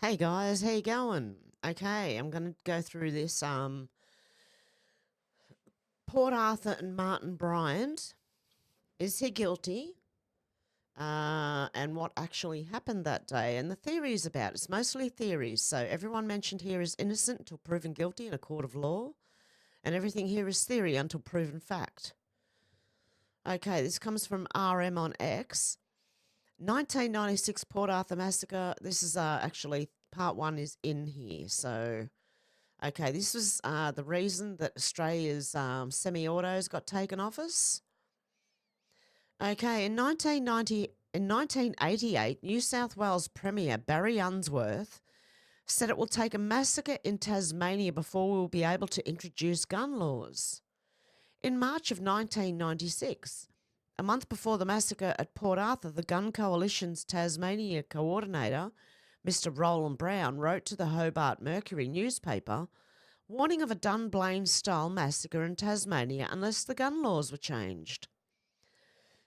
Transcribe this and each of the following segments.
Hey guys, how you going? Okay, I'm going to go through this. Port Arthur and Martin Bryant, is he guilty? And what actually happened that day? And the theories about it's mostly theories. So everyone mentioned here is innocent until proven guilty in a court of law, and everything here is theory until proven fact. Okay, this comes from RM on X. 1996 Port Arthur massacre. This is actually part one is in here. So, okay, this was the reason that Australia's semi-autos got taken off us. Okay, in 1988, New South Wales Premier Barry Unsworth said it will take a massacre in Tasmania before we will be able to introduce gun laws. In March of 1996, a month before the massacre at Port Arthur, the Gun Coalition's Tasmania coordinator, Mr. Roland Brown, wrote to the Hobart Mercury newspaper, warning of a Dunblane-style massacre in Tasmania unless the gun laws were changed.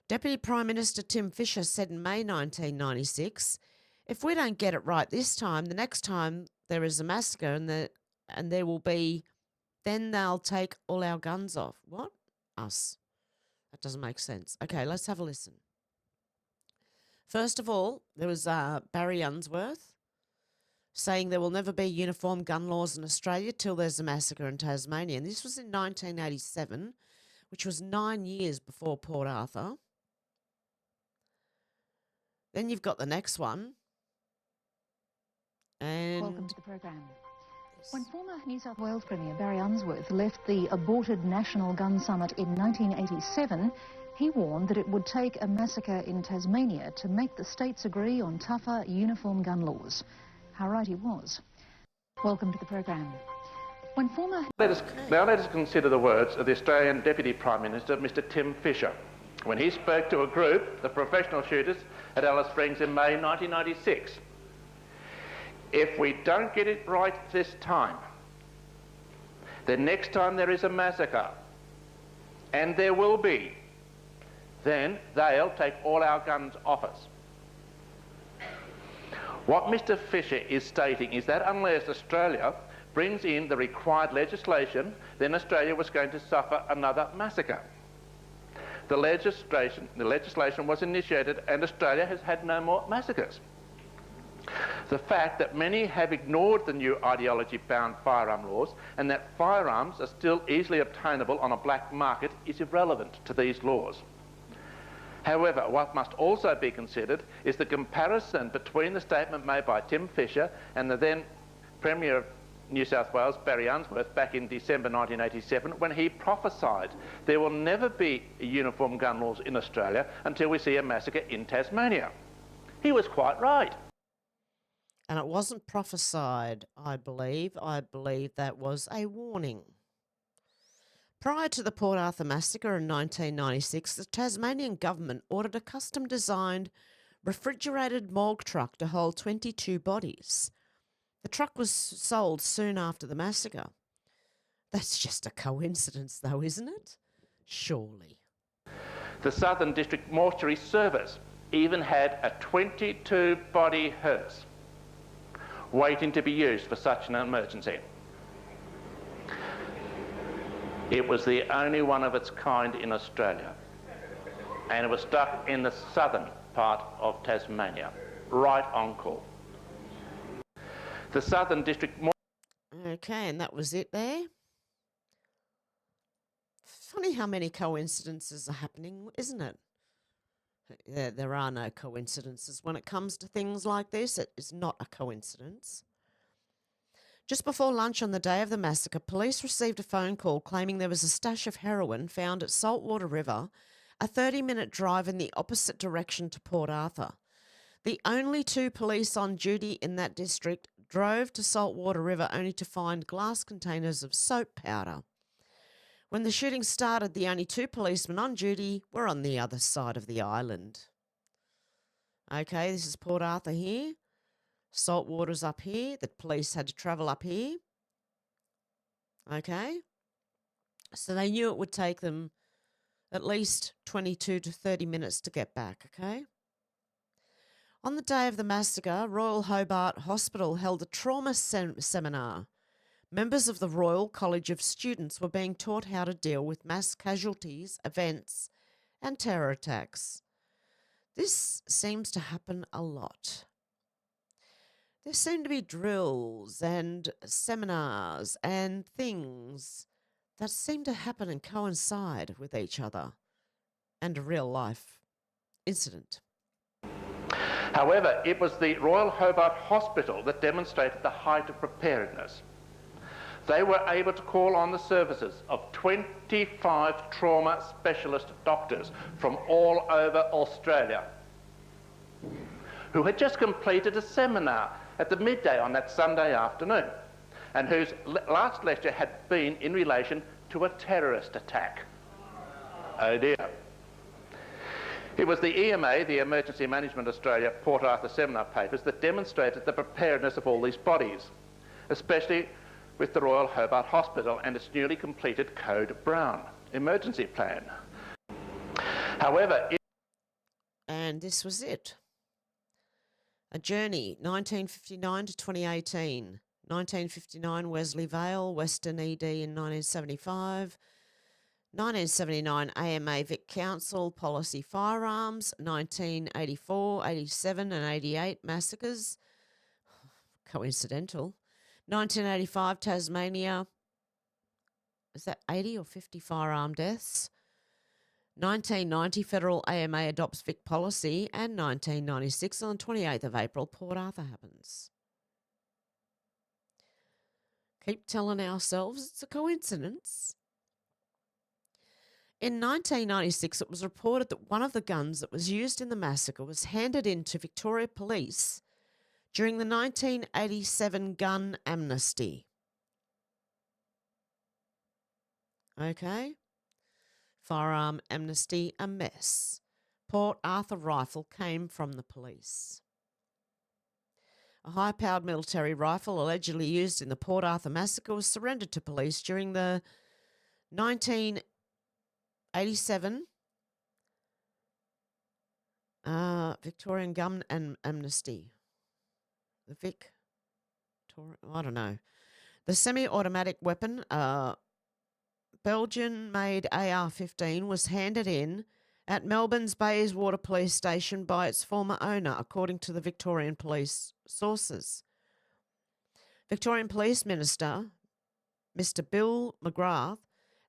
Deputy Prime Minister Tim Fischer said in May 1996, if we don't get it right this time, the next time there is a massacre and there will be, then they'll take all our guns off. What? Us. That doesn't make sense. Okay, let's have a listen. First of all, there was Barry Unsworth saying there will never be uniform gun laws in Australia till there's a massacre in Tasmania. And this was in 1987, which was 9 years before Port Arthur. Then you've got the next one. And welcome to the program. When former New South Wales Premier Barry Unsworth left the aborted National Gun Summit in 1987, he warned that it would take a massacre in Tasmania to make the states agree on tougher uniform gun laws. How right he was. Welcome to the program. When former... Now let us consider the words of the Australian Deputy Prime Minister, Mr. Tim Fischer, when he spoke to a group, the professional shooters, at Alice Springs in May 1996. If we don't get it right this time, the next time there is a massacre, and there will be, then they'll take all our guns off us. What Mr. Fischer is stating is that unless Australia brings in the required legislation, then Australia was going to suffer another massacre. The legislation was initiated and Australia has had no more massacres. The fact that many have ignored the new ideology-bound firearm laws and that firearms are still easily obtainable on a black market is irrelevant to these laws. However, what must also be considered is the comparison between the statement made by Tim Fischer and the then Premier of New South Wales, Barry Unsworth, back in December 1987, when he prophesied there will never be uniform gun laws in Australia until we see a massacre in Tasmania. He was quite right. And it wasn't prophesied, I believe. I believe that was a warning. Prior to the Port Arthur massacre in 1996, the Tasmanian government ordered a custom-designed refrigerated morgue truck to hold 22 bodies. The truck was sold soon after the massacre. That's just a coincidence, though, isn't it? Surely. The Southern District Mortuary Service even had a 22-body hearse waiting to be used for such an emergency. It was the only one of its kind in Australia, and it was stuck in the southern part of Tasmania, right on call. The Southern District... Okay, and that was it there. Funny how many coincidences are happening, isn't it? There are no coincidences. When it comes to things like this, it is not a coincidence. Just before lunch on the day of the massacre, police received a phone call claiming there was a stash of heroin found at Saltwater River, a 30-minute drive in the opposite direction to Port Arthur. The only two police on duty in that district drove to Saltwater River only to find glass containers of soap powder. When the shooting started, the only two policemen on duty were on the other side of the island. Okay, this is Port Arthur here. Saltwater's up here. The police had to travel up here. Okay. So they knew it would take them at least 22 to 30 minutes to get back, okay? On the day of the massacre, Royal Hobart Hospital held a trauma seminar. Members of the Royal College of Students were being taught how to deal with mass casualties, events, and terror attacks. This seems to happen a lot. There seem to be drills and seminars and things that seem to happen and coincide with each other and a real life incident. However, it was the Royal Hobart Hospital that demonstrated the height of preparedness. They were able to call on the services of 25 trauma specialist doctors from all over Australia who had just completed a seminar at the midday on that Sunday afternoon and whose last lecture had been in relation to a terrorist attack. Oh dear. It was the EMA, the Emergency Management Australia Port Arthur seminar papers, that demonstrated the preparedness of all these bodies, especially with the Royal Hobart Hospital and its newly completed Code Brown emergency plan. However, and this was it. A journey, 1959 to 2018. 1959, Wesley Vale, Western ED in 1975. 1979, AMA Vic Council, Policy Firearms. 1984, 87 and 88, massacres. Coincidental. 1985, Tasmania. Is that 80 or 50 firearm deaths? 1990, Federal AMA adopts Vic policy, and 1996, on the 28th of April, Port Arthur happens. Keep telling ourselves it's a coincidence. In 1996, it was reported that one of the guns that was used in the massacre was handed in to Victoria Police during the 1987 gun amnesty. Okay. Firearm amnesty, a mess. Port Arthur rifle came from the police. A high-powered military rifle allegedly used in the Port Arthur massacre was surrendered to police during the 1987 Victorian gun amnesty. The I don't know. The semi-automatic weapon, Belgian-made AR-15, was handed in at Melbourne's Bayswater Police Station by its former owner, according to the Victorian Police sources. Victorian Police Minister, Mr. Bill McGrath,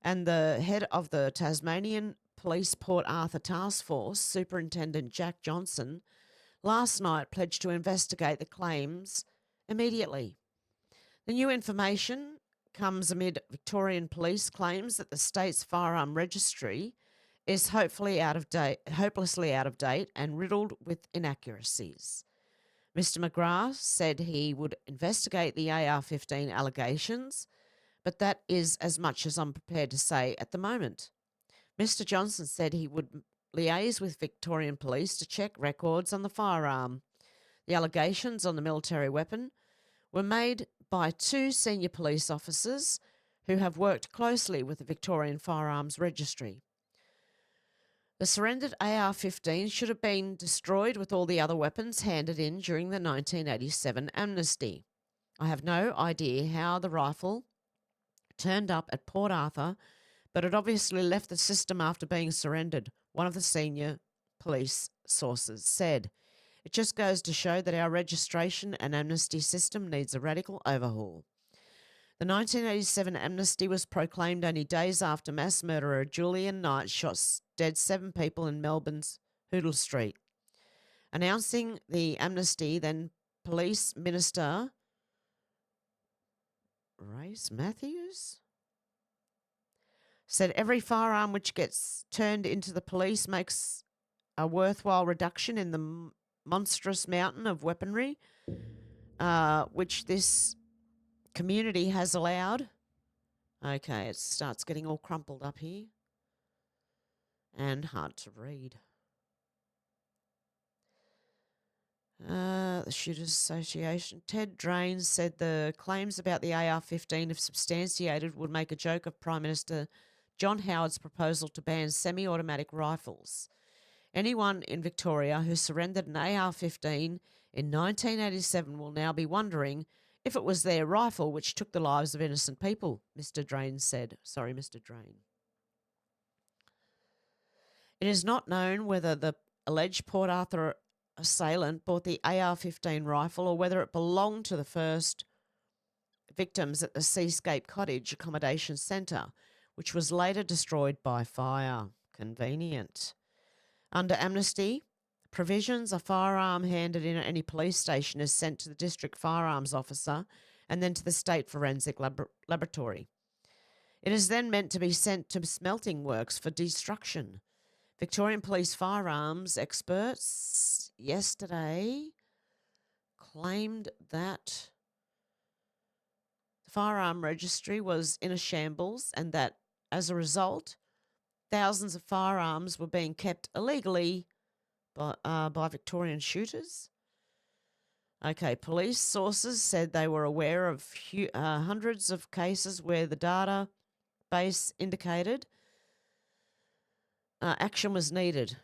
and the head of the Tasmanian Police Port Arthur Task Force, Superintendent Jack Johnson, last night pledged to investigate the claims immediately. The new information comes amid Victorian Police claims that the state's firearm registry is hopelessly out of date and riddled with inaccuracies. Mr. McGrath said he would investigate the AR-15 allegations, but that is as much as I'm prepared to say at the moment. Mr. Johnson said he would liaise with Victorian Police to check records on the firearm. The allegations on the military weapon were made by two senior police officers who have worked closely with the Victorian Firearms Registry. The surrendered AR-15 should have been destroyed with all the other weapons handed in during the 1987 amnesty. I have no idea how the rifle turned up at Port Arthur, but it obviously left the system after being surrendered, one of the senior police sources said. It just goes to show that our registration and amnesty system needs a radical overhaul. The 1987 amnesty was proclaimed only days after mass murderer Julian Knight shot dead 7 people in Melbourne's Hoodle Street. Announcing the amnesty, then Police Minister Race Matthews said every firearm which gets turned into the police makes a worthwhile reduction in the monstrous mountain of weaponry which this community has allowed. Okay, it starts getting all crumpled up here and hard to read. The Shooters Association. Ted Drains said the claims about the AR-15, if substantiated, would make a joke of Prime Minister John Howard's proposal to ban semi-automatic rifles. Anyone in Victoria who surrendered an AR-15 in 1987 will now be wondering if it was their rifle which took the lives of innocent people, Mr. Drain said. Sorry, Mr. Drain. It is not known whether the alleged Port Arthur assailant bought the AR-15 rifle or whether it belonged to the first victims at the Seascape Cottage Accommodation Centre, which was later destroyed by fire. Convenient. Under amnesty provisions, a firearm handed in at any police station is sent to the district firearms officer and then to the state forensic laboratory. It is then meant to be sent to smelting works for destruction. Victorian Police firearms experts yesterday claimed that the firearm registry was in a shambles and that, as a result, thousands of firearms were being kept illegally by Victorian shooters. Okay, police sources said they were aware of hundreds of cases where the database indicated action was needed,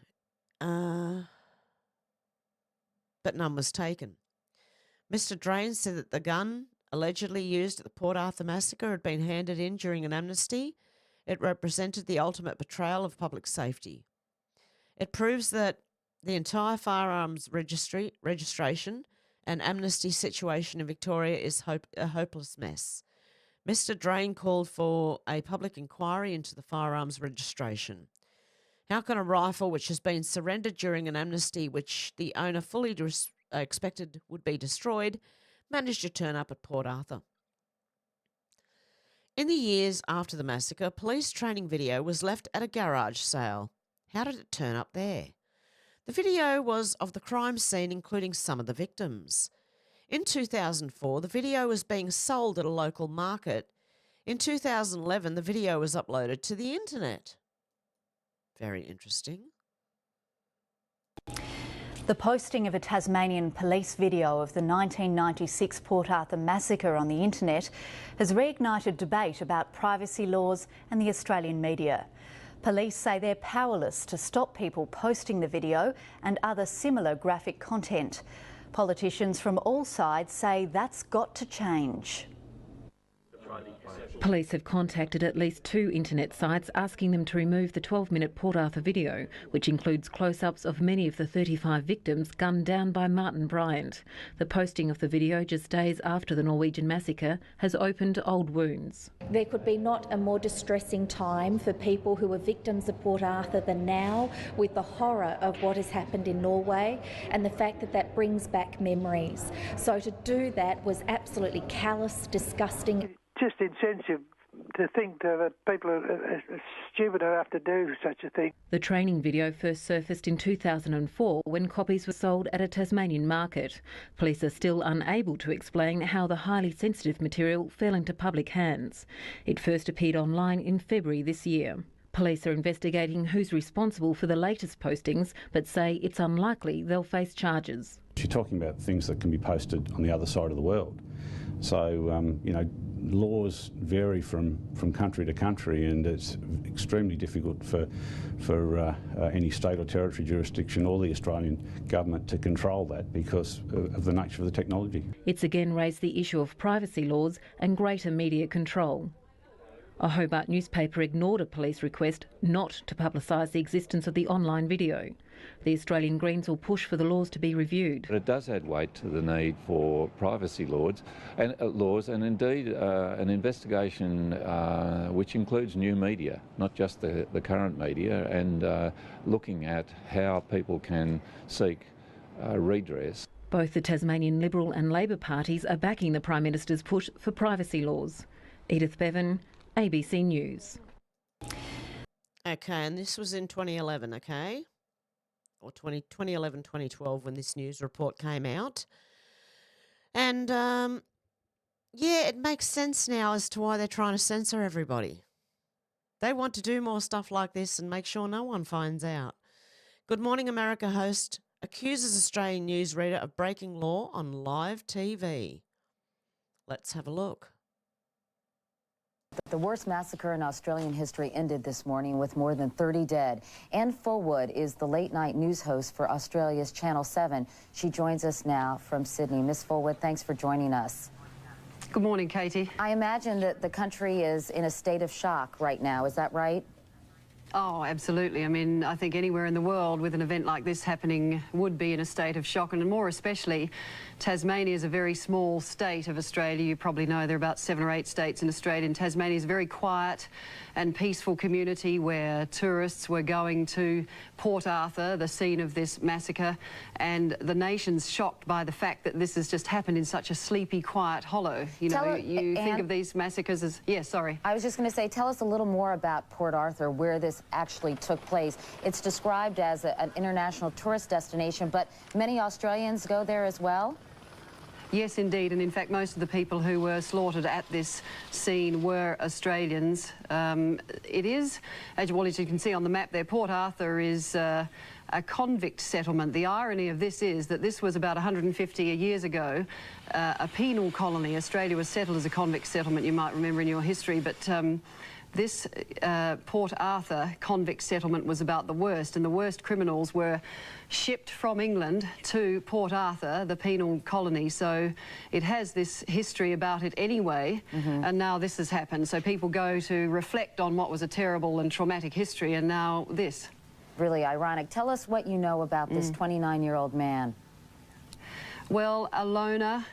but none was taken. Mr. Drain said that the gun allegedly used at the Port Arthur massacre had been handed in during an amnesty. It represented the ultimate betrayal of public safety. It proves that the entire firearms registration and amnesty situation in Victoria is a hopeless mess. Mr. Drain called for a public inquiry into the firearms registration. How can a rifle which has been surrendered during an amnesty, which the owner fully expected would be destroyed, manage to turn up at Port Arthur? In the years after the massacre, police training video was left at a garage sale. How did it turn up there? The video was of the crime scene, including some of the victims. In 2004, the video was being sold at a local market. In 2011, the video was uploaded to the internet. Very interesting. The posting of a Tasmanian police video of the 1996 Port Arthur massacre on the internet has reignited debate about privacy laws and the Australian media. Police say they're powerless to stop people posting the video and other similar graphic content. Politicians from all sides say that's got to change. Police have contacted at least 2 internet sites asking them to remove the 12-minute Port Arthur video, which includes close-ups of many of the 35 victims gunned down by Martin Bryant. The posting of the video just days after the Norwegian massacre has opened old wounds. There could be not a more distressing time for people who were victims of Port Arthur than now, with the horror of what has happened in Norway and the fact that that brings back memories. So to do that was absolutely callous, disgusting. Just insensitive to think that people are stupid enough to do such a thing. The training video first surfaced in 2004 when copies were sold at a Tasmanian market. Police are still unable to explain how the highly sensitive material fell into public hands. It first appeared online in February this year. Police are investigating who's responsible for the latest postings, but say it's unlikely they'll face charges. You're talking about things that can be posted on the other side of the world. So, laws vary from country to country, and it's extremely difficult for any state or territory jurisdiction or the Australian government to control that because of the nature of the technology. It's again raised the issue of privacy laws and greater media control. A Hobart newspaper ignored a police request not to publicise the existence of the online video. The Australian Greens will push for the laws to be reviewed. It does add weight to the need for privacy laws and indeed an investigation which includes new media, not just the current media, and looking at how people can seek redress. Both the Tasmanian Liberal and Labor parties are backing the Prime Minister's push for privacy laws. Edith Bevan, ABC News. Okay, and this was in 2011, okay? Or 2011, 2012 when this news report came out. And, yeah, it makes sense now as to why they're trying to censor everybody. They want to do more stuff like this and make sure no one finds out. Good Morning America host accuses Australian newsreader of breaking law on live TV. Let's have a look. The worst massacre in Australian history ended this morning with more than 30 dead. Anne Fullwood is the late-night news host for Australia's Channel 7. She joins us now from Sydney. Miss Fullwood, thanks for joining us. Good morning, Katie. I imagine that the country is in a state of shock right now. Is that right? Oh, absolutely. I mean, I think anywhere in the world with an event like this happening would be in a state of shock, and more especially Tasmania is a very small state of Australia. You probably know there are about 7 or 8 states in Australia, and Tasmania is a very quiet and peaceful community where tourists were going to Port Arthur, the scene of this massacre, and the nation's shocked by the fact that this has just happened in such a sleepy, quiet hollow. You know, you think of these massacres as... Yeah, sorry. I was just going to say, tell us a little more about Port Arthur, where this actually took place. It's described as an international tourist destination, but many Australians go there as well? Yes, indeed, and in fact most of the people who were slaughtered at this scene were Australians. It is, as you can see on the map there, Port Arthur is a convict settlement. The irony of this is that this was about 150 years ago, a penal colony. Australia was settled as a convict settlement, you might remember in your history, but this Port Arthur convict settlement was about the worst, and the worst criminals were shipped from England to Port Arthur, the penal colony. So it has this history about it anyway, and now this has happened. So people go to reflect on what was a terrible and traumatic history, and now this. Really ironic. Tell us what you know about this 29-year-old man. Well, a loner.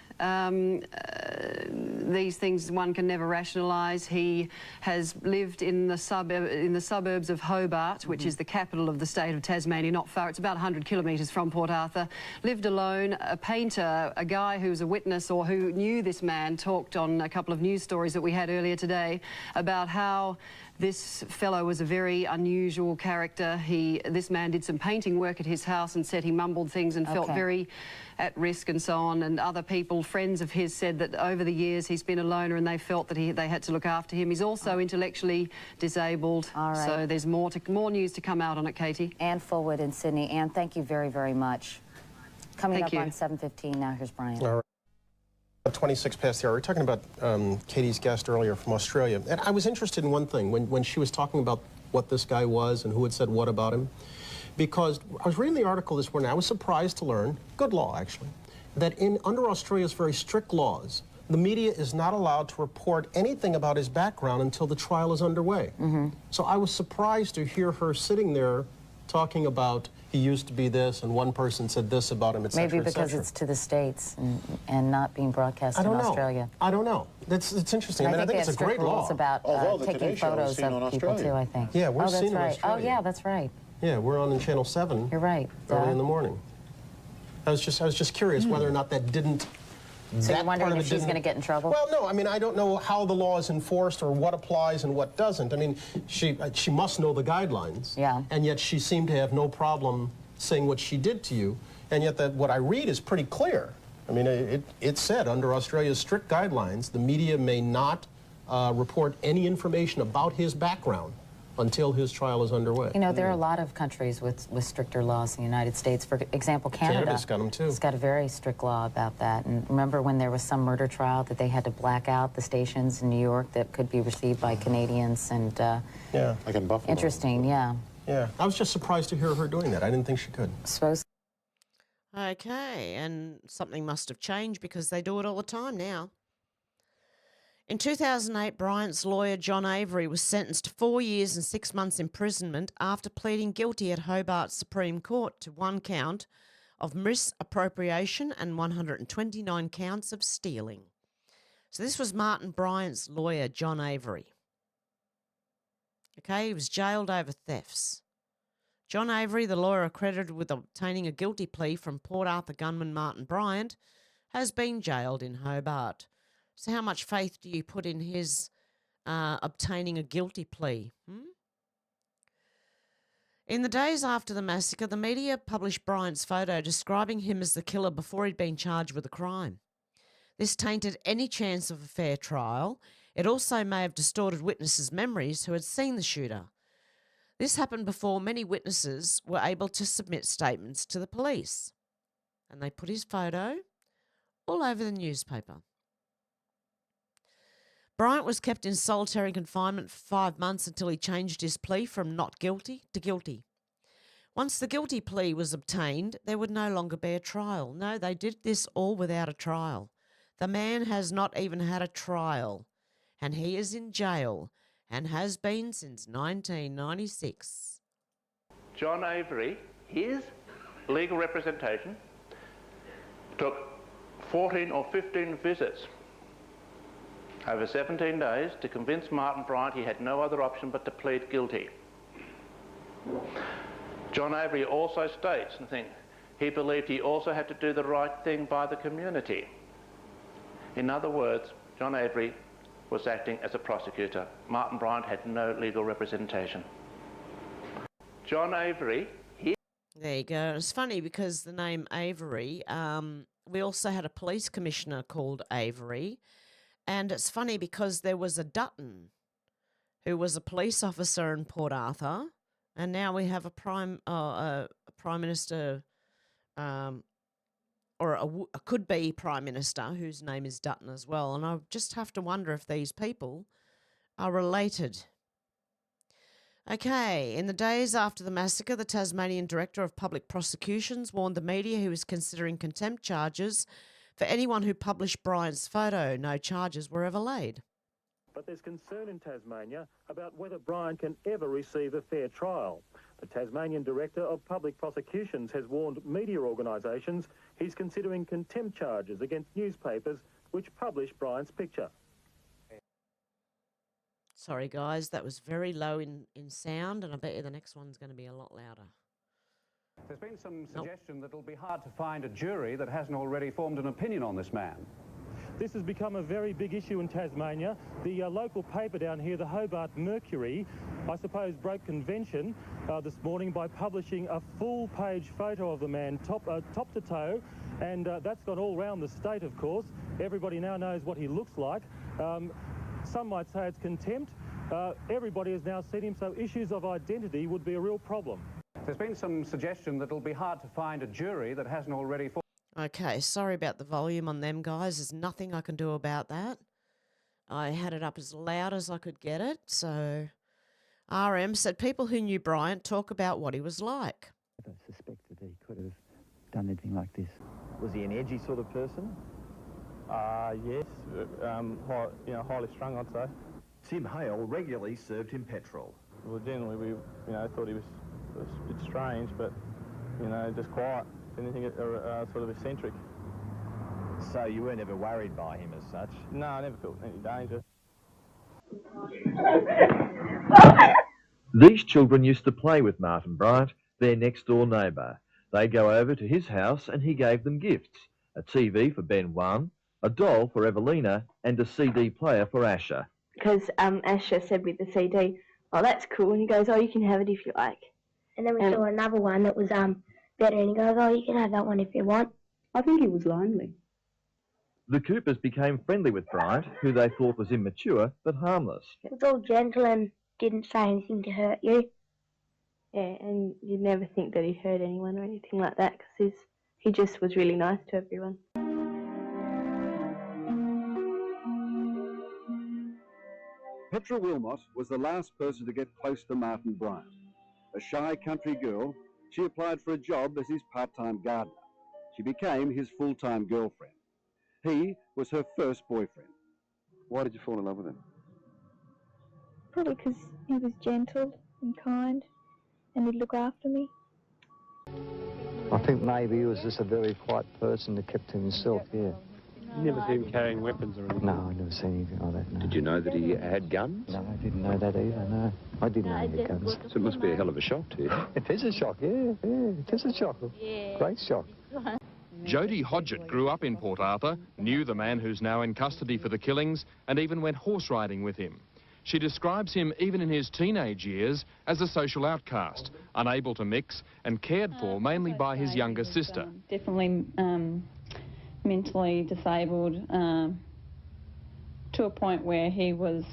These things one can never rationalise. He has lived in the suburbs of Hobart, which is the capital of the state of Tasmania, not far. It's about 100 kilometres from Port Arthur. Lived alone. A painter, a guy who's a witness or who knew this man, talked on a couple of news stories that we had earlier today about how this fellow was a very unusual character. This man did some painting work at his house and said he mumbled things and felt very at risk and so on. And other people, friends of his, said that over the years he's been a loner and they felt that they had to look after him. He's also intellectually disabled. All right. So there's more news to come out on it, Katie. Anne Fullwood in Sydney. Anne, thank you very, very much. Coming up on 7:15 now, here's Brian. All right. 26 past the hour. We were talking about Katie's guest earlier from Australia. And I was interested in one thing when she was talking about what this guy was and who had said what about him. Because I was reading the article this morning, I was surprised to learn, good law actually, that under Australia's very strict laws, the media is not allowed to report anything about his background until the trial is underway. So I was surprised to hear her sitting there talking about he used to be this and one person said this about him, etc. Maybe because it's to the States and not being broadcast in Australia. I don't know. It's interesting. I think it's a great law. Rules about taking photos of people too, I think. Yeah, we're seen in Australia. Oh, yeah, that's right. Yeah, we're on Channel 7. You're right. Early in the morning. I was just curious whether or not that didn't. So you're wondering if she's going to get in trouble? Well, no. I mean, I don't know how the law is enforced or what applies and what doesn't. I mean, she must know the guidelines. Yeah. And yet she seemed to have no problem saying what she did to you. And yet what I read is pretty clear. I mean, it said under Australia's strict guidelines, the media may not report any information about his background until his trial is underway. You know, there are a lot of countries with stricter laws in the United States. For example, Canada's got them too. It's got a very strict law about that. And remember when there was some murder trial that they had to black out the stations in New York that could be received by Canadians and... yeah, like in Buffalo. Interesting, yeah. Yeah, I was just surprised to hear her doing that. I didn't think she could. Okay, and something must have changed because they do it all the time now. In 2008, Bryant's lawyer, John Avery, was sentenced to 4 years and 6 months imprisonment after pleading guilty at Hobart Supreme Court to 1 count of misappropriation and 129 counts of stealing. So this was Martin Bryant's lawyer, John Avery. Okay, he was jailed over thefts. John Avery, the lawyer accredited with obtaining a guilty plea from Port Arthur gunman Martin Bryant, has been jailed in Hobart. So how much faith do you put in his obtaining a guilty plea? In the days after the massacre, the media published Bryant's photo describing him as the killer before he'd been charged with a crime. This tainted any chance of a fair trial. It also may have distorted witnesses' memories who had seen the shooter. This happened before many witnesses were able to submit statements to the police. And they put his photo all over the newspaper. Bryant was kept in solitary confinement for 5 months until he changed his plea from not guilty to guilty. Once the guilty plea was obtained, there would no longer be a trial. No, they did this all without a trial. The man has not even had a trial, and he is in jail and has been since 1996. John Avery, his legal representation, took 14 or 15 visits over 17 days to convince Martin Bryant he had no other option but to plead guilty. John Avery also states, I think, he believed he also had to do the right thing by the community. In other words, John Avery was acting as a prosecutor. Martin Bryant had no legal representation. John Avery, There you go. It's funny because the name Avery, we also had a police commissioner called Avery, and it's funny because there was a Dutton who was a police officer in Port Arthur, and now we have a prime minister, or a could-be prime minister whose name is Dutton as well. And I just have to wonder if these people are related. Okay, in the days after the massacre, the Tasmanian Director of Public Prosecutions warned the media he was considering contempt charges for anyone who published Bryant's photo. No charges were ever laid. But there's concern in Tasmania about whether Bryant can ever receive a fair trial. The Tasmanian Director of Public Prosecutions has warned media organisations he's considering contempt charges against newspapers which publish Bryant's picture. Sorry, guys, that was very low in sound, and I bet you the next one's going to be a lot louder. There's been some suggestion that it'll be hard to find a jury that hasn't already formed an opinion on this man. This has become a very big issue in Tasmania. The local paper down here, the Hobart Mercury, I suppose broke convention this morning by publishing a full-page photo of the man, top to toe, and that's gone all round the state, of course. Everybody now knows what he looks like. Some might say it's contempt. Everybody has now seen him, so issues of identity would be a real problem. There's been some suggestion that it'll be hard to find a jury that hasn't already formed. Okay, sorry about the volume on them, guys. There's nothing I can do about that. I had it up as loud as I could get it. So RM said people who knew Bryant talk about what he was like. I don't suspect that he could have done anything like this. Was he an edgy sort of person? Yes, highly strung, I'd say. Tim Hale regularly served him petrol. Well, generally we, thought he was a bit strange, but, just quiet. Anything sort of eccentric. So you were never worried by him as such? No, I never felt any danger. These children used to play with Martin Bryant, their next-door neighbour. They'd go over to his house and he gave them gifts. A TV for Ben 1, a doll for Evelina, and a CD player for Asher. Because Asher said with the CD, "Oh, that's cool," and he goes, "Oh, you can have it if you like." And then we saw another one that was better, and he goes, "Oh, you can have that one if you want." I think he was lonely. The Coopers became friendly with Bryant, who they thought was immature but harmless. It was all gentle and didn't say anything to hurt you. Yeah, and you'd never think that he hurt anyone or anything like that, because he just was really nice to everyone. Petra Wilmot was the last person to get close to Martin Bryant. A shy country girl, she applied for a job as his part-time gardener. She became his full-time girlfriend. He was her first boyfriend. Why did you fall in love with him? Probably because he was gentle and kind, and he'd look after me. I think maybe he was just a very quiet person that kept to himself, yeah. You never see him carrying weapons or anything? No, I never seen anything like that, no. Did you know that he had guns? No, I didn't know that either, no. I didn't know he had guns. So it must be a hell of a shock to you. It is a shock, yeah, it is a shock. Yeah. Great shock. Jodie Hodgett grew up in Port Arthur, knew the man who's now in custody for the killings, and even went horse riding with him. She describes him, even in his teenage years, as a social outcast, unable to mix and cared for mainly by his younger sister. Definitely mentally disabled to a point where he was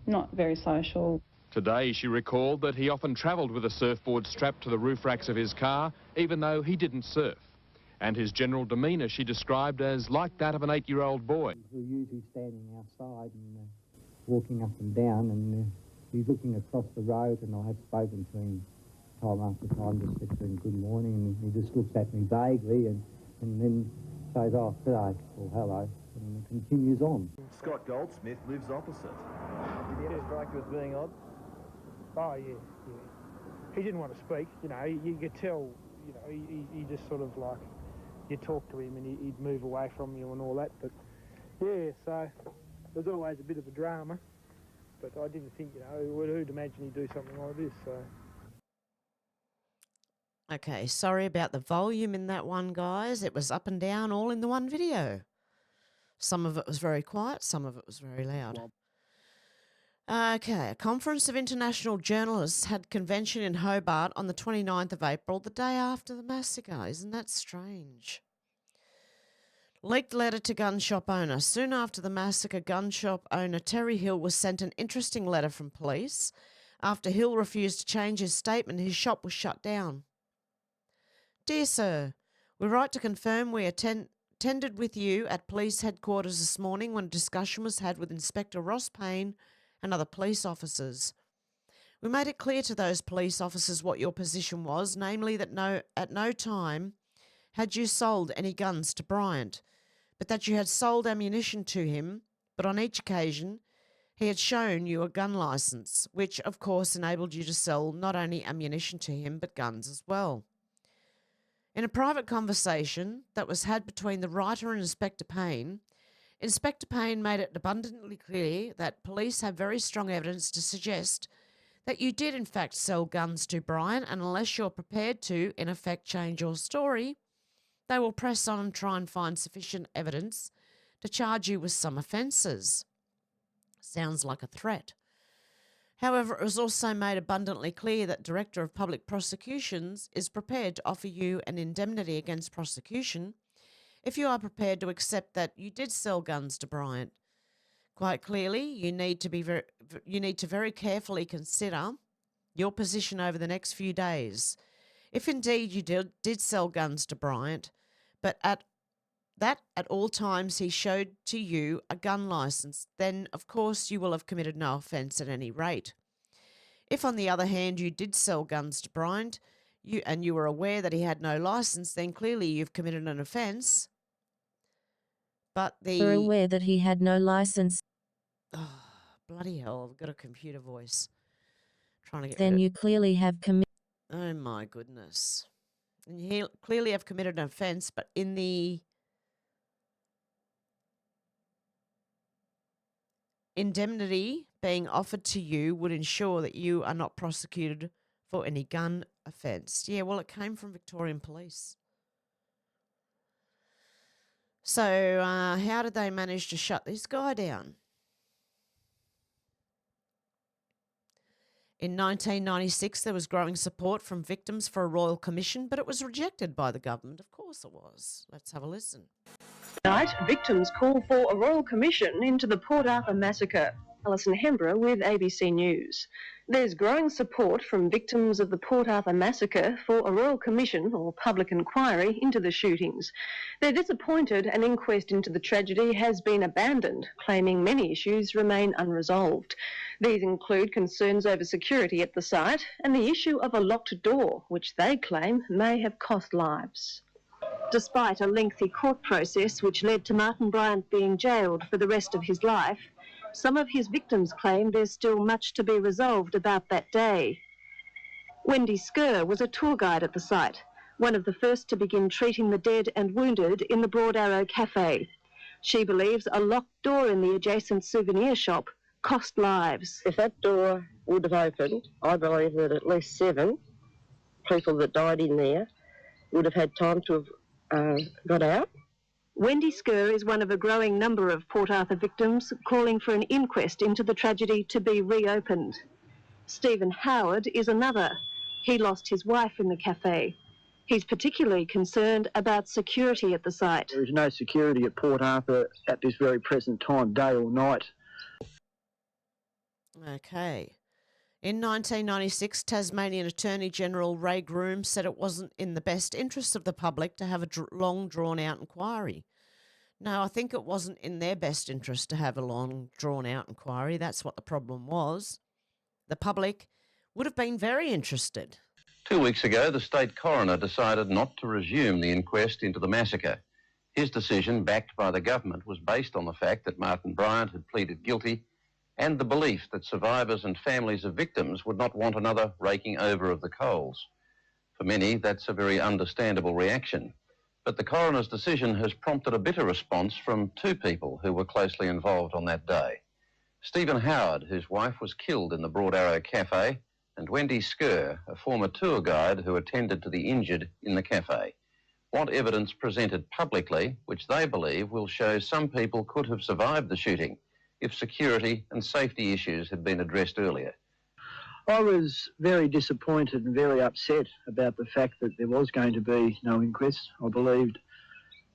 not very social. Today she recalled that he often travelled with a surfboard strapped to the roof racks of his car, even though he didn't surf. and his general demeanour she described as like that of an 8-year-old boy. We're usually standing outside and walking up and down, and he's looking across the road, and I have spoken to him time after time, just said to him good morning, and he just looks at me vaguely and then says, oh, g'day, or hello, and continues on. Scott Goldsmith lives opposite. Did he strike you as being odd? Oh, yeah. He didn't want to speak, you could tell, he just sort of like, you talk to him and he'd move away from you and all that, but yeah, so there's always a bit of a drama, but I didn't think, who'd imagine he'd do something like this, so. Okay, sorry about the volume in that one, guys. It was up and down all in the one video. Some of it was very quiet, some of it was very loud. Okay, a conference of international journalists had convention in Hobart on the 29th of April, the day after the massacre. Isn't that strange? Leaked letter to gun shop owner. Soon after the massacre, gun shop owner Terry Hill was sent an interesting letter from police. After Hill refused to change his statement, his shop was shut down. Dear Sir, we write to confirm we attended with you at police headquarters this morning when a discussion was had with Inspector Ross Payne and other police officers. We made it clear to those police officers what your position was, namely that at no time had you sold any guns to Bryant, but that you had sold ammunition to him, but on each occasion he had shown you a gun licence, which of course enabled you to sell not only ammunition to him but guns as well. In a private conversation that was had between the writer and Inspector Payne, Inspector Payne made it abundantly clear that police have very strong evidence to suggest that you did in fact sell guns to Brian, and unless you're prepared to, in effect, change your story, they will press on and try and find sufficient evidence to charge you with some offences. Sounds like a threat. However, it was also made abundantly clear that Director of Public Prosecutions is prepared to offer you an indemnity against prosecution if you are prepared to accept that you did sell guns to Bryant. Quite clearly, you need to very carefully consider your position over the next few days. If indeed you did sell guns to Bryant, but at all times he showed to you a gun licence, then of course you will have committed no offence at any rate. If on the other hand you did sell guns to Bryant and you were aware that he had no licence, then clearly you've committed an offence. But We're aware that he had no licence. Oh, bloody hell, I've got a computer voice. Trying to get Then rid of... you clearly have committed... Oh my goodness. And you clearly have committed an offence, but in the indemnity being offered to you would ensure that you are not prosecuted for any gun offence. Yeah, well, it came from Victorian Police. So how did they manage to shut this guy down? In 1996, there was growing support from victims for a royal commission, but it was rejected by the government. Of course it was. Let's have a listen. Tonight, victims call for a royal commission into the Port Arthur massacre. Alison Hembrough with ABC News. There's growing support from victims of the Port Arthur massacre for a royal commission or public inquiry into the shootings. They're disappointed an inquest into the tragedy has been abandoned, claiming many issues remain unresolved. These include concerns over security at the site and the issue of a locked door, which they claim may have cost lives. Despite a lengthy court process which led to Martin Bryant being jailed for the rest of his life, some of his victims claim there's still much to be resolved about that day. Wendy Skerr was a tour guide at the site, one of the first to begin treating the dead and wounded in the Broad Arrow Cafe. She believes a locked door in the adjacent souvenir shop cost lives. If that door would have opened, I believe that at least 7 people that died in there would have had time to have got out. Wendy Skerr is one of a growing number of Port Arthur victims calling for an inquest into the tragedy to be reopened. Stephen Howard is another. He lost his wife in the cafe. He's particularly concerned about security at the site. There is no security at Port Arthur at this very present time, day or night. Okay. In 1996, Tasmanian Attorney General Ray Groom said it wasn't in the best interest of the public to have a long, drawn-out inquiry. No, I think it wasn't in their best interest to have a long, drawn-out inquiry. That's what the problem was. The public would have been very interested. 2 weeks ago, the state coroner decided not to resume the inquest into the massacre. His decision, backed by the government, was based on the fact that Martin Bryant had pleaded guilty and the belief that survivors and families of victims would not want another raking over of the coals. For many, that's a very understandable reaction. But the coroner's decision has prompted a bitter response from two people who were closely involved on that day. Stephen Howard, whose wife was killed in the Broad Arrow Cafe, and Wendy Skerr, a former tour guide who attended to the injured in the cafe, want evidence presented publicly which they believe will show some people could have survived the shooting if security and safety issues had been addressed earlier. I was very disappointed and very upset about the fact that there was going to be no inquest. I believed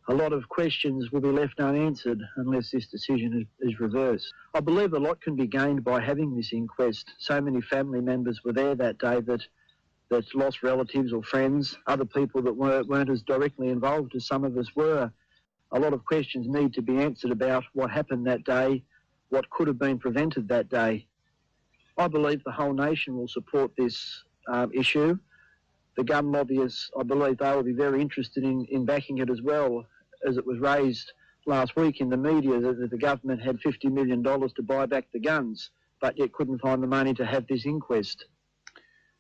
a lot of questions will be left unanswered unless this decision is reversed. I believe a lot can be gained by having this inquest. So many family members were there that day that lost relatives or friends, other people that weren't as directly involved as some of us were. A lot of questions need to be answered about what happened that day, what could have been prevented that day. I believe the whole nation will support this issue. The gun lobbyists, I believe they will be very interested in backing it as well, as it was raised last week in the media that the government had $50 million to buy back the guns, but yet couldn't find the money to have this inquest.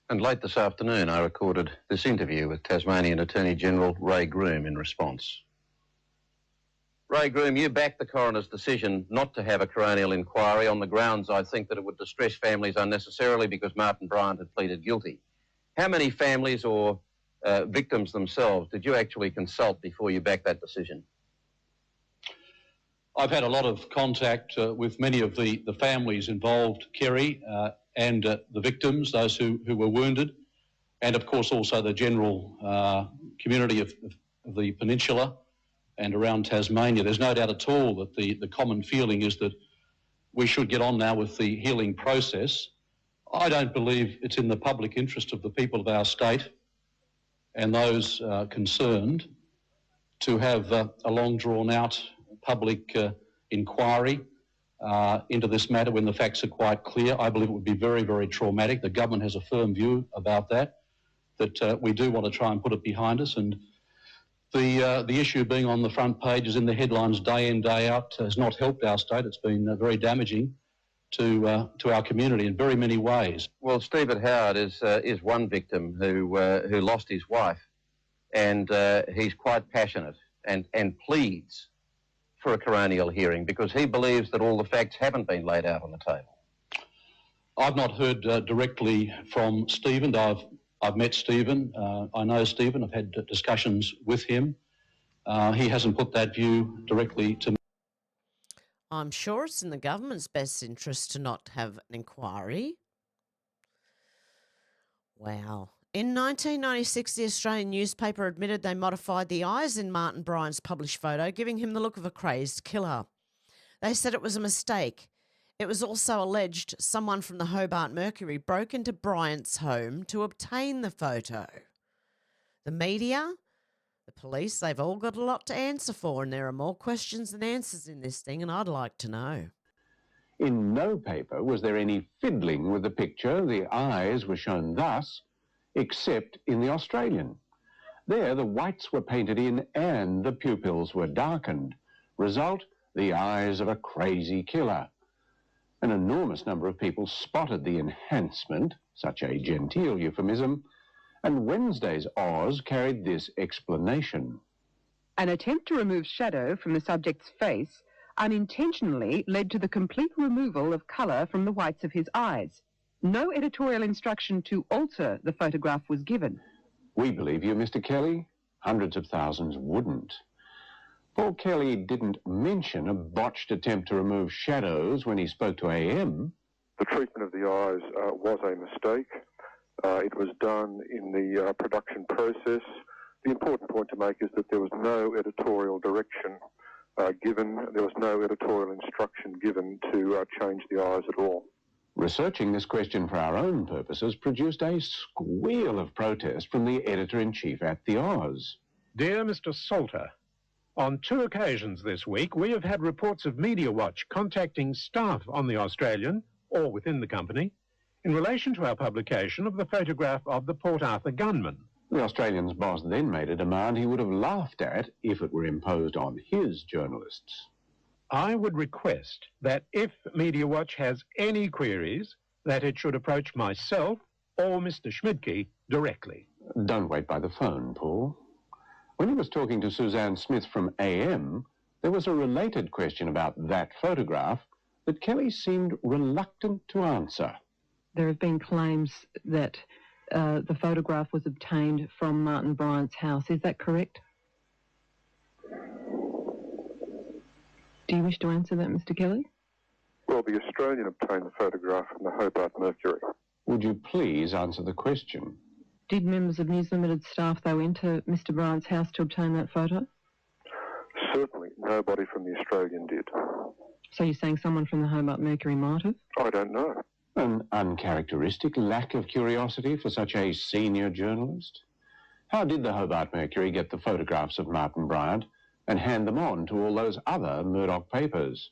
And late this afternoon, I recorded this interview with Tasmanian Attorney General Ray Groom in response. Ray Groom, you backed the coroner's decision not to have a coronial inquiry on the grounds, I think, that it would distress families unnecessarily because Martin Bryant had pleaded guilty. How many families or victims themselves did you actually consult before you backed that decision? I've had a lot of contact with many of the families involved, Kerry, and the victims, those who were wounded, and of course also the general community of the peninsula and around Tasmania. There's no doubt at all that the common feeling is that we should get on now with the healing process. I don't believe it's in the public interest of the people of our state and those concerned to have a long drawn out public inquiry into this matter when the facts are quite clear. I believe it would be very, very traumatic. The government has a firm view about that we do want to try and put it behind us. And the issue being on the front pages in the headlines day in, day out has not helped our state. It's been very damaging to our community in very many ways. Well, Stephen Howard is one victim who lost his wife, and he's quite passionate and pleads for a coronial hearing because he believes that all the facts haven't been laid out on the table. I've not heard directly from Stephen. I've met Stephen. I know Stephen. I've had discussions with him. He hasn't put that view directly to me. I'm sure it's in the government's best interest to not have an inquiry. Wow. In 1996, the Australian newspaper admitted they modified the eyes in Martin Bryant's published photo, giving him the look of a crazed killer. They said it was a mistake. It was also alleged someone from the Hobart Mercury broke into Bryant's home to obtain the photo. The media, the police, they've all got a lot to answer for, and there are more questions than answers in this thing, and I'd like to know. In no paper was there any fiddling with the picture. The eyes were shown thus, except in the Australian. There, the whites were painted in and the pupils were darkened. Result, the eyes of a crazy killer. An enormous number of people spotted the enhancement, such a genteel euphemism, and Wednesday's Oz carried this explanation. An attempt to remove shadow from the subject's face unintentionally led to the complete removal of colour from the whites of his eyes. No editorial instruction to alter the photograph was given. We believe you, Mr. Kelly. Hundreds of thousands wouldn't. Paul Kelly didn't mention a botched attempt to remove shadows when he spoke to AM. The treatment of the eyes was a mistake. It was done in the production process. The important point to make is that there was no editorial direction given. There was no editorial instruction given to change the eyes at all. Researching this question for our own purposes produced a squeal of protest from the editor-in-chief at the Oz. Dear Mr. Salter, on 2 occasions this week, we have had reports of Media Watch contacting staff on the Australian, or within the company, in relation to our publication of the photograph of the Port Arthur gunman. The Australian's boss then made a demand he would have laughed at if it were imposed on his journalists. I would request that if Media Watch has any queries, that it should approach myself or Mr. Schmidtke directly. Don't wait by the phone, Paul. When he was talking to Suzanne Smith from AM, there was a related question about that photograph that Kelly seemed reluctant to answer. There have been claims that the photograph was obtained from Martin Bryant's house. Is that correct? Do you wish to answer that, Mr. Kelly? Well, the Australian obtained the photograph from the Hobart Mercury. Would you please answer the question? Did members of News Limited staff, though, enter Mr. Bryant's house to obtain that photo? Certainly nobody from the Australian did. So you're saying someone from the Hobart Mercury might have? I don't know. An uncharacteristic lack of curiosity for such a senior journalist? How did the Hobart Mercury get the photographs of Martin Bryant and hand them on to all those other Murdoch papers?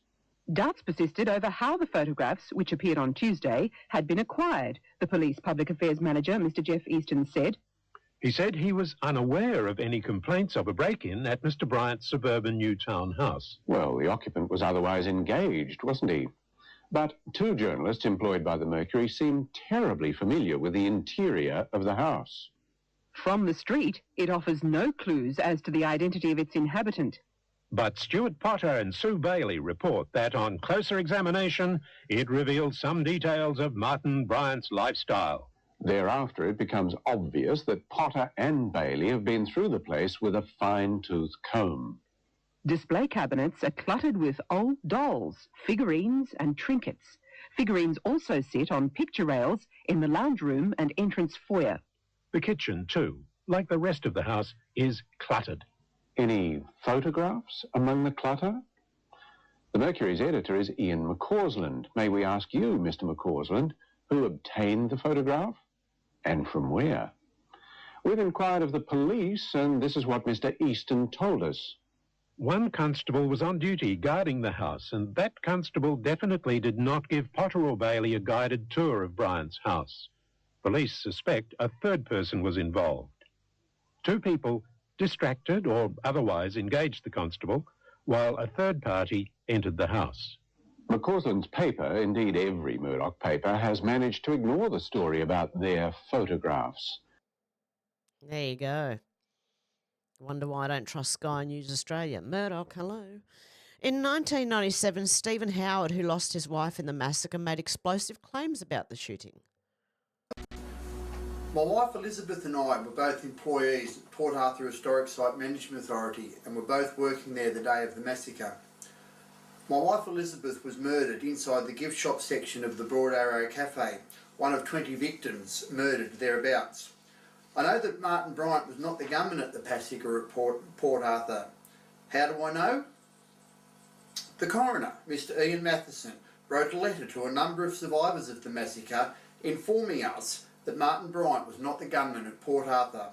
Doubts persisted over how the photographs, which appeared on Tuesday, had been acquired, the police public affairs manager, Mr. Jeff Easton, said. He said he was unaware of any complaints of a break-in at Mr. Bryant's suburban Newtown house. Well, the occupant was otherwise engaged, wasn't he? But 2 journalists employed by the Mercury seemed terribly familiar with the interior of the house. From the street, it offers no clues as to the identity of its inhabitant. But Stuart Potter and Sue Bailey report that on closer examination, it reveals some details of Martin Bryant's lifestyle. Thereafter, it becomes obvious that Potter and Bailey have been through the place with a fine-tooth comb. Display cabinets are cluttered with old dolls, figurines and trinkets. Figurines also sit on picture rails in the lounge room and entrance foyer. The kitchen, too, like the rest of the house, is cluttered. Any photographs among the clutter? The Mercury's editor is Ian McCausland. May we ask you, Mr. McCausland, who obtained the photograph and from where? We've inquired of the police, and this is what Mr. Easton told us. One constable was on duty guarding the house, and that constable definitely did not give Potter or Bailey a guided tour of Bryant's house. Police suspect a 3rd person was involved. 2 people distracted or otherwise engaged the constable, while a 3rd party entered the house. McCausland's paper, indeed every Murdoch paper, has managed to ignore the story about their photographs. There you go. Wonder why I don't trust Sky News Australia. Murdoch, hello. In 1997, Stephen Howard, who lost his wife in the massacre, made explosive claims about the shooting. My wife Elizabeth and I were both employees at Port Arthur Historic Site Management Authority and were both working there the day of the massacre. My wife Elizabeth was murdered inside the gift shop section of the Broad Arrow Cafe, one of 20 victims murdered thereabouts. I know that Martin Bryant was not the gunman at the massacre at Port Arthur. How do I know? The coroner, Mr. Ian Matheson, wrote a letter to a number of survivors of the massacre informing us that Martin Bryant was not the gunman at Port Arthur.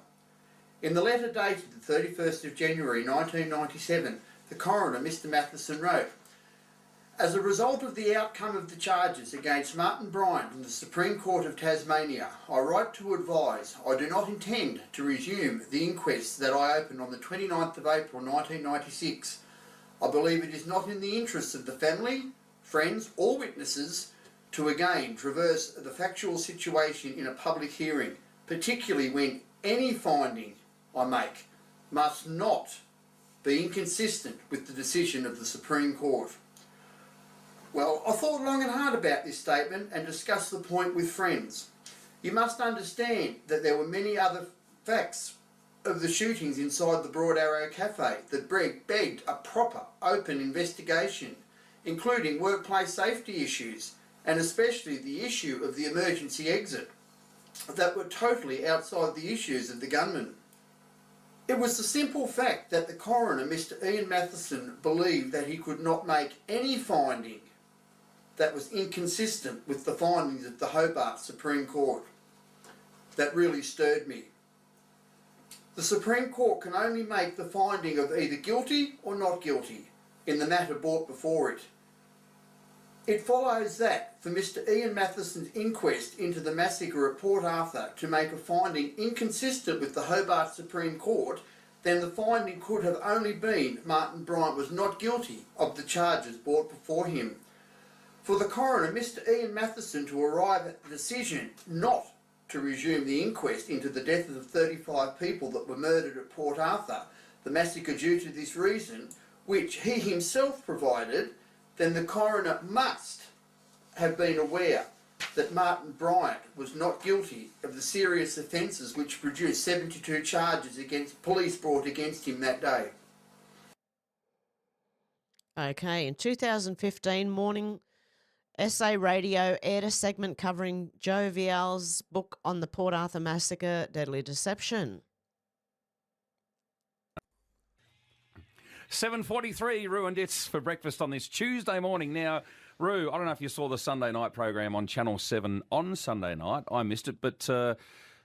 In the letter dated the 31st of January 1997, the coroner, Mr. Matheson, wrote, "As a result of the outcome of the charges against Martin Bryant in the Supreme Court of Tasmania, I write to advise I do not intend to resume the inquest that I opened on the 29th of April 1996. I believe it is not in the interests of the family, friends or witnesses to again traverse the factual situation in a public hearing, particularly when any finding I make must not be inconsistent with the decision of the Supreme Court." Well, I thought long and hard about this statement and discussed the point with friends. You must understand that there were many other facts of the shootings inside the Broad Arrow Cafe that begged a proper, open investigation, including workplace safety issues, and especially the issue of the emergency exit, that were totally outside the issues of the gunman. It was the simple fact that the coroner, Mr. Ian Matheson, believed that he could not make any finding that was inconsistent with the findings of the Hobart Supreme Court. That really stirred me. The Supreme Court can only make the finding of either guilty or not guilty in the matter brought before it. It follows that for Mr. Ian Matheson's inquest into the massacre at Port Arthur to make a finding inconsistent with the Hobart Supreme Court, then the finding could have only been Martin Bryant was not guilty of the charges brought before him. For the coroner, Mr. Ian Matheson, to arrive at the decision not to resume the inquest into the death of 35 people that were murdered at Port Arthur, the massacre due to this reason, which he himself provided, then the coroner must have been aware that Martin Bryant was not guilty of the serious offences which produced 72 charges against police brought against him that day. Okay, in 2015, Morning SA Radio aired a segment covering Joe Vial's book on the Port Arthur Massacre, Deadly Deception. 7:43, Roo and Ditz for breakfast on this Tuesday morning. Now, Roo, I don't know if you saw the Sunday night program on Channel 7 on Sunday night. I missed it, but there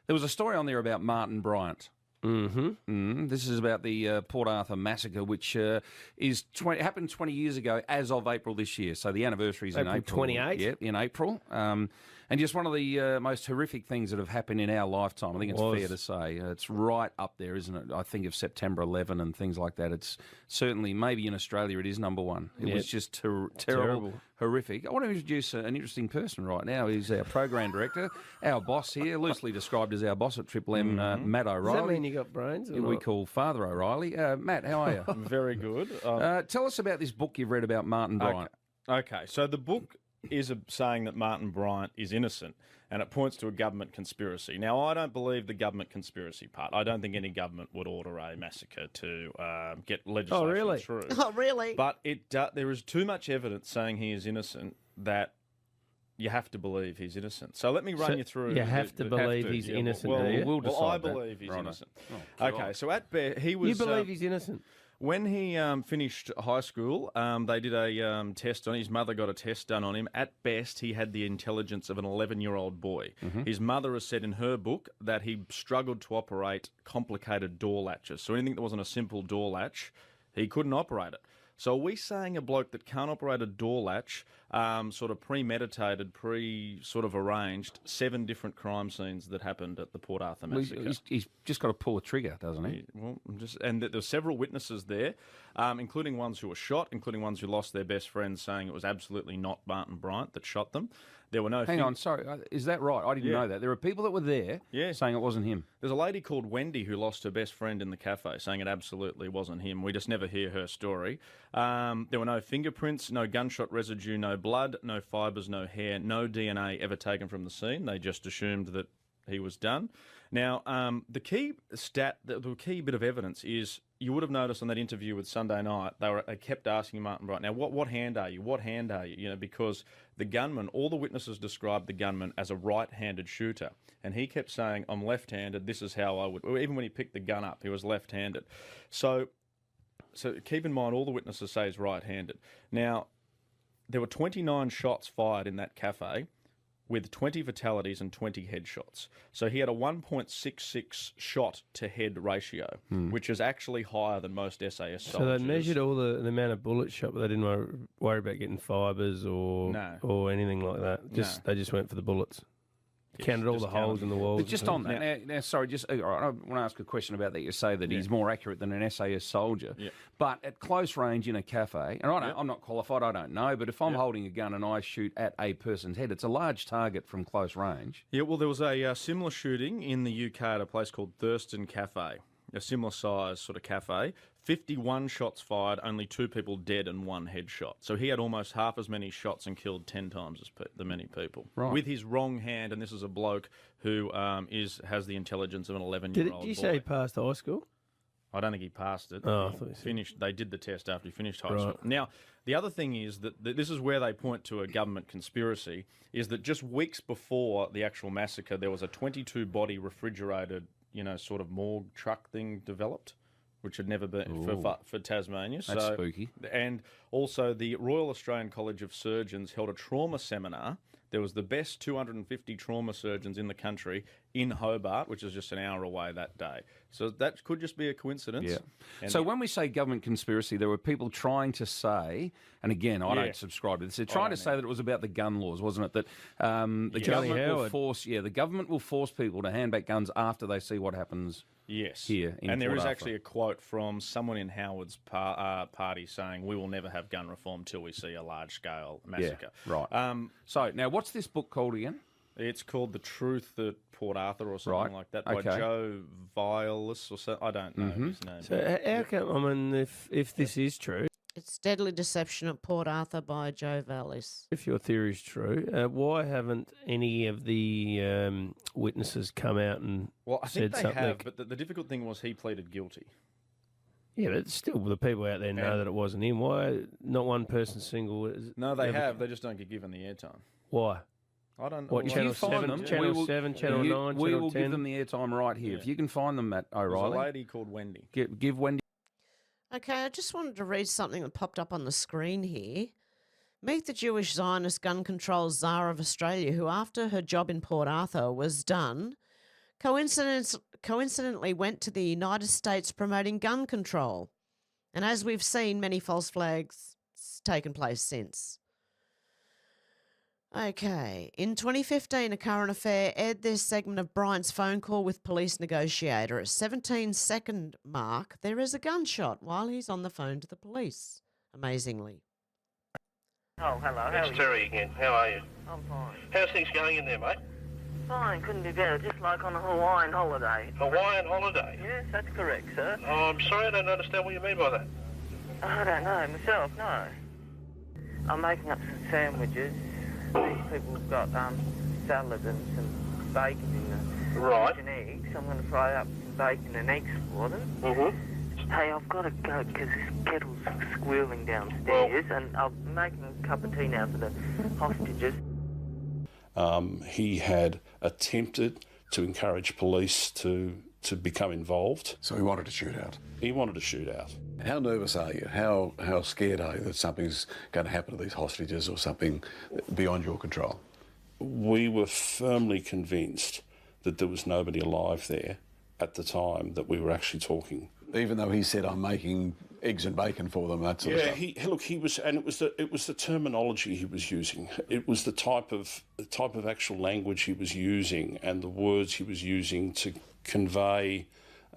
was a story on there about Martin Bryant. This is about the Port Arthur massacre, which happened 20 years ago as of April this year. So the anniversary is in April. 28? Yeah, in April. And just one of the most horrific things that have happened in our lifetime. I think it's fair to say. It's right up there, isn't it? I think of September 11 and things like that. It's certainly, maybe in Australia, it is number one. It was just terrible, horrific. I want to introduce an interesting person right now. He's our program director, our boss here, loosely described as our boss at Triple M, Matt O'Reilly. Does that mean you got brains? We call Father O'Reilly. Matt, how are you? Very good. Tell us about this book you've read about Martin Bryant. Okay, so the book is saying that Martin Bryant is innocent, and it points to a government conspiracy. Now, I don't believe the government conspiracy part. I don't think any government would order a massacre to get legislation through. Oh, really? But there is too much evidence saying he is innocent that you have to believe he's innocent. So let me run you through. You have to believe he's innocent, do you? Well, I believe he's innocent. Oh, okay, so at best, he was... You believe he's innocent? When he finished high school, they did a test on his mother got a test done on him. At best, he had the intelligence of an 11-year-old boy. His mother has said in her book that he struggled to operate complicated door latches. So anything that wasn't a simple door latch, he couldn't operate it. So are we saying a bloke that can't operate a door latch, sort of premeditated, sort of arranged, 7 different crime scenes that happened at the Port Arthur massacre? He's just got to pull a trigger, doesn't he? And there were several witnesses there, including ones who were shot, including ones who lost their best friends, saying it was absolutely not Martin Bryant that shot them. There were no... Hang on, sorry, is that right? I didn't know that. There are people that were there saying it wasn't him. There's a lady called Wendy who lost her best friend in the cafe, saying it absolutely wasn't him. We just never hear her story. There were no fingerprints, no gunshot residue, no blood, no fibres, no hair, no DNA ever taken from the scene. They just assumed that he was done. Now, the key bit of evidence is, you would have noticed on that interview with Sunday Night, they kept asking Martin Bryant, now, what hand are you? What hand are you? You know, because the gunman, all the witnesses described the gunman as a right-handed shooter. And he kept saying, I'm left-handed, this is how I would... Even when he picked the gun up, he was left-handed. So keep in mind, all the witnesses say he's right-handed. Now, there were 29 shots fired in that cafe, with 20 fatalities and 20 headshots. So he had a 1.66 shot to head ratio, which is actually higher than most SAS soldiers. So they measured all the amount of bullets shot, but they didn't worry about getting fibres or anything like that. They just went for the bullets. Counted all the holes in the walls. But just on that, now sorry, I want to ask a question about that. You say that he's more accurate than an SAS soldier, but at close range in a cafe, and I'm not qualified, I don't know, but if I'm holding a gun and I shoot at a person's head, it's a large target from close range. Yeah, well, there was a similar shooting in the UK at a place called Thurston Cafe, a similar size sort of cafe. 51 shots fired, only 2 people dead and 1 headshot. So he had almost half as many shots and killed 10 times as many people. Right. With his wrong hand, and this is a bloke who has the intelligence of an 11-year-old boy. Did you say he passed high school? I don't think he passed it. Oh, I thought he finished. They did the test after he finished high school. Now, the other thing is that this is where they point to a government conspiracy, is that just weeks before the actual massacre, there was a 22-body refrigerated, sort of morgue truck thing developed, which had never been for Tasmania. That's spooky. And also the Royal Australian College of Surgeons held a trauma seminar. There was the best 250 trauma surgeons in the country in Hobart, which is just an hour away that day. So that could just be a coincidence. Yeah. And So when we say government conspiracy, there were people trying to say, and again, I don't subscribe to this, they're trying to say that it was about the gun laws, wasn't it? That the government will force people to hand back guns after they see what happens. Yes. Here in and there Port is Arthur. actually a quote from someone in Howard's party saying, "We will never have gun reform till we see a large-scale massacre." Yeah, right. So now, what's this book called again? It's called The Truth at Port Arthur or something like that by Joe Violus or so. I don't know his name. So how come, I mean, if this is true, It's Deadly Deception at Port Arthur by Joe Vallis. if your theory is true, why haven't any of the witnesses come out and Well, I think said they something? have, but the difficult thing was he pleaded guilty. Yeah, but still, the people out there know that it wasn't him. Why not one person single? No, they have. They just don't get given the airtime. Why? I don't know. What, Channel 7, Channel 7, Channel 9, We Channel will 10? give them the airtime right here. If you can find them, Matt O'Reilly. There's a lady called Wendy. Give Wendy. Okay, I just wanted to read something that popped up on the screen here. Meet the Jewish Zionist gun control czar of Australia, who after her job in Port Arthur was done, coincidentally went to the United States promoting gun control. And as we've seen, many false flags taken place since. Okay, in 2015, A Current Affair aired this segment of Bryant's phone call with police negotiator. At 17-second mark, there is a gunshot while he's on the phone to the police, amazingly. Oh, hello. It's Terry again. How are you? I'm fine. How's things going in there, mate? Fine, couldn't be better. Just like on a Hawaiian holiday. Hawaiian holiday? Yes, that's correct, sir. Oh, I'm sorry, I don't understand what you mean by that. I don't know myself, no. I'm making up some sandwiches. These people have got salad and some bacon in the Right. and eggs. I'm going to fry up some bacon and eggs for them. Mm-hmm. Hey, I've got to go because this kettle's squealing downstairs, and I'm making a cup of tea now for the hostages. He had attempted to encourage police to become involved. So he wanted to shoot out? He wanted to shoot out. How nervous are you? How scared are you that something's going to happen to these hostages or something beyond your control? We were firmly convinced that there was nobody alive there at the time that we were actually talking. Even though he said, I'm making eggs and bacon for them, that sort of stuff. He was, and it was the terminology he was using. It was the type of actual language he was using and the words he was using to convey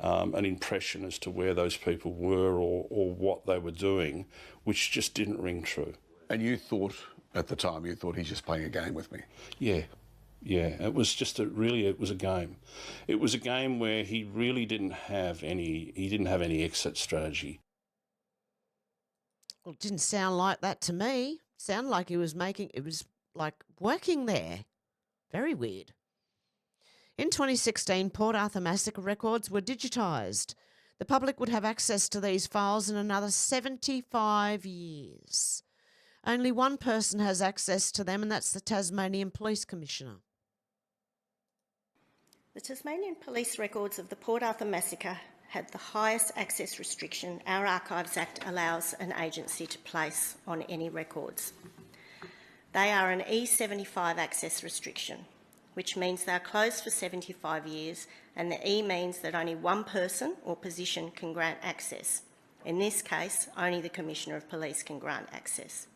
an impression as to where those people were or what they were doing, which just didn't ring true. And you thought, at the time, he's just playing a game with me? Yeah. It was just it was a game. It was a game where he really didn't have any exit strategy. Well, it didn't sound like that to me. It sounded like it was like working there. Very weird. In 2016, Port Arthur massacre records were digitised. The public would have access to these files in another 75 years. Only one person has access to them, and that's the Tasmanian Police Commissioner. The Tasmanian Police records of the Port Arthur massacre had the highest access restriction our Archives Act allows an agency to place on any records. They are an E75 access restriction, which means they are closed for 75 years, and the E means that only one person or position can grant access. In this case, only the Commissioner of Police can grant access.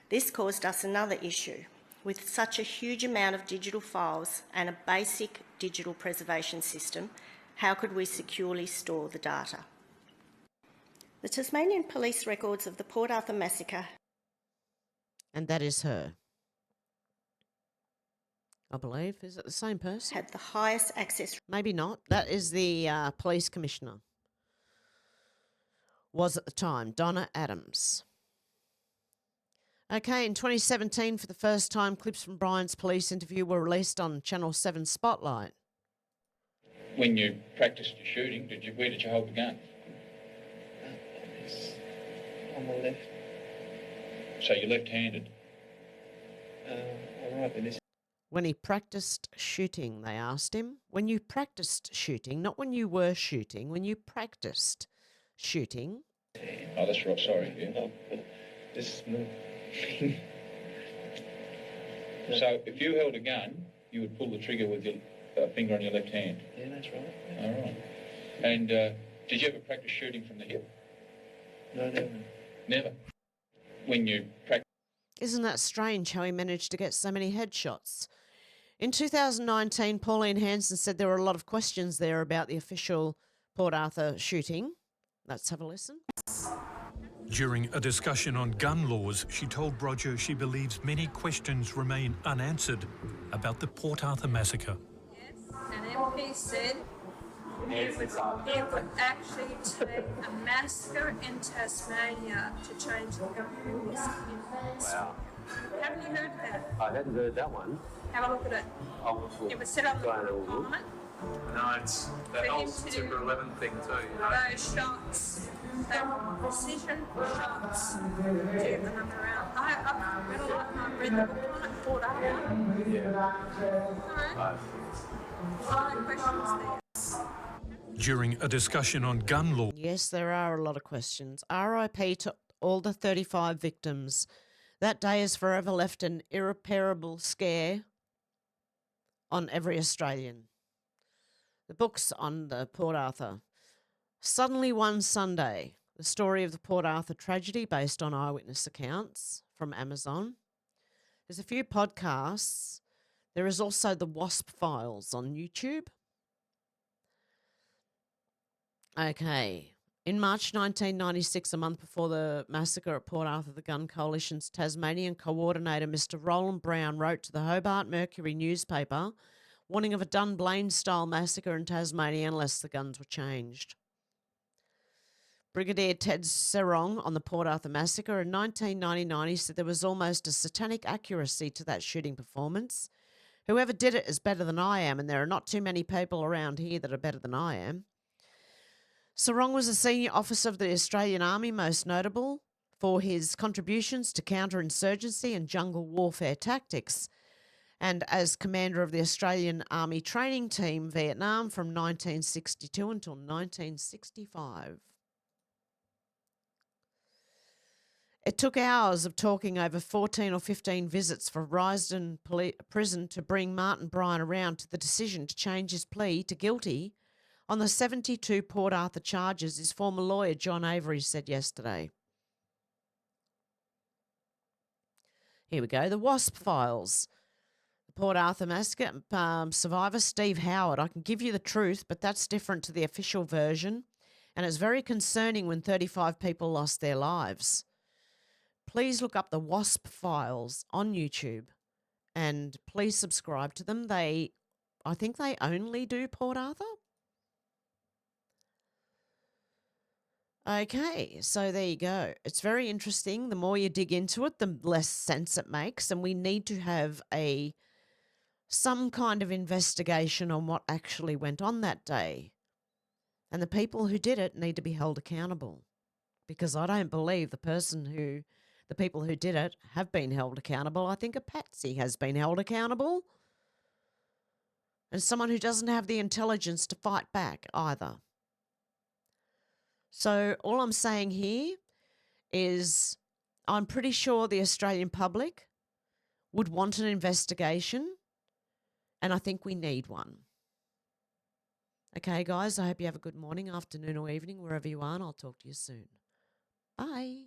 This caused us another issue. With such a huge amount of digital files and a basic digital preservation system, how could we securely store the data? The Tasmanian Police records of the Port Arthur massacre. And that is her. I believe. Is it the same person? Had the highest access. Maybe not. That is the police commissioner. Was at the time Donna Adams. Okay, in 2017, for the first time, clips from Brian's police interview were released on Channel 7 Spotlight. When you practiced your shooting, where did you hold the gun? On the left. So you're left-handed? All right, then this. When he practiced shooting, they asked him. When you practiced shooting, not when you were shooting, when you practiced. shooting. Oh, that's right, sorry. Yeah. This So if you held a gun, you would pull the trigger with your finger on your left hand? Yeah, that's right. Yeah. All right. And did you ever practice shooting from the hip? No, never. Never? When you practice... Isn't that strange how he managed to get so many headshots? In 2019, Pauline Hanson said there were a lot of questions there about the official Port Arthur shooting. Let's have a listen. During a discussion on gun laws, she told Roger she believes many questions remain unanswered about the Port Arthur massacre. An MP said it would actually take a massacre in Tasmania to change the gun laws. Wow. Haven't you heard that? I hadn't heard that one. Have a look at it. It was set up by Parliament. No, it's the whole September 11 thing too. You know? Those shots, the precision shots, to the number around. I've read a lot and I've read the book on it, Port Arthur. Yeah. A lot of questions there. During a discussion on gun law. Yes, there are a lot of questions. RIP to all the 35 victims. That day has forever left an irreparable scare on every Australian. The books on the Port Arthur. Suddenly One Sunday, the story of the Port Arthur tragedy based on eyewitness accounts from Amazon. There's a few podcasts. There is also the WASP Files on YouTube. Okay. In March 1996, a month before the massacre at Port Arthur, the Gun Coalition's Tasmanian coordinator, Mr. Roland Brown, wrote to the Hobart Mercury newspaper warning of a Dunblane-style massacre in Tasmania unless the guns were changed. Brigadier Ted Serong on the Port Arthur massacre in 1999, he said there was almost a satanic accuracy to that shooting performance. Whoever did it is better than I am, and there are not too many people around here that are better than I am. Serong was a senior officer of the Australian Army, most notable for his contributions to counterinsurgency and jungle warfare tactics, and as commander of the Australian Army Training Team Vietnam from 1962 until 1965. It took hours of talking over 14 or 15 visits for Risdon Prison to bring Martin Bryant around to the decision to change his plea to guilty on the 72 Port Arthur charges, his former lawyer John Avery said yesterday. Here we go, the WASP Files. The Port Arthur massacre survivor Steve Howard. I can give you the truth, but that's different to the official version, and it's very concerning when 35 people lost their lives. Please look up the WASP Files on YouTube and please subscribe to them. I think they only do Port Arthur. Okay, so there you go. It's very interesting. The more you dig into it, the less sense it makes, and we need to have some kind of investigation on what actually went on that day. And the people who did it need to be held accountable, because I don't believe the people who did it have been held accountable. I think a patsy has been held accountable, and someone who doesn't have the intelligence to fight back either. So all I'm saying here is I'm pretty sure the Australian public would want an investigation, and I think we need one. Okay, guys, I hope you have a good morning, afternoon or evening, wherever you are, and I'll talk to you soon. Bye.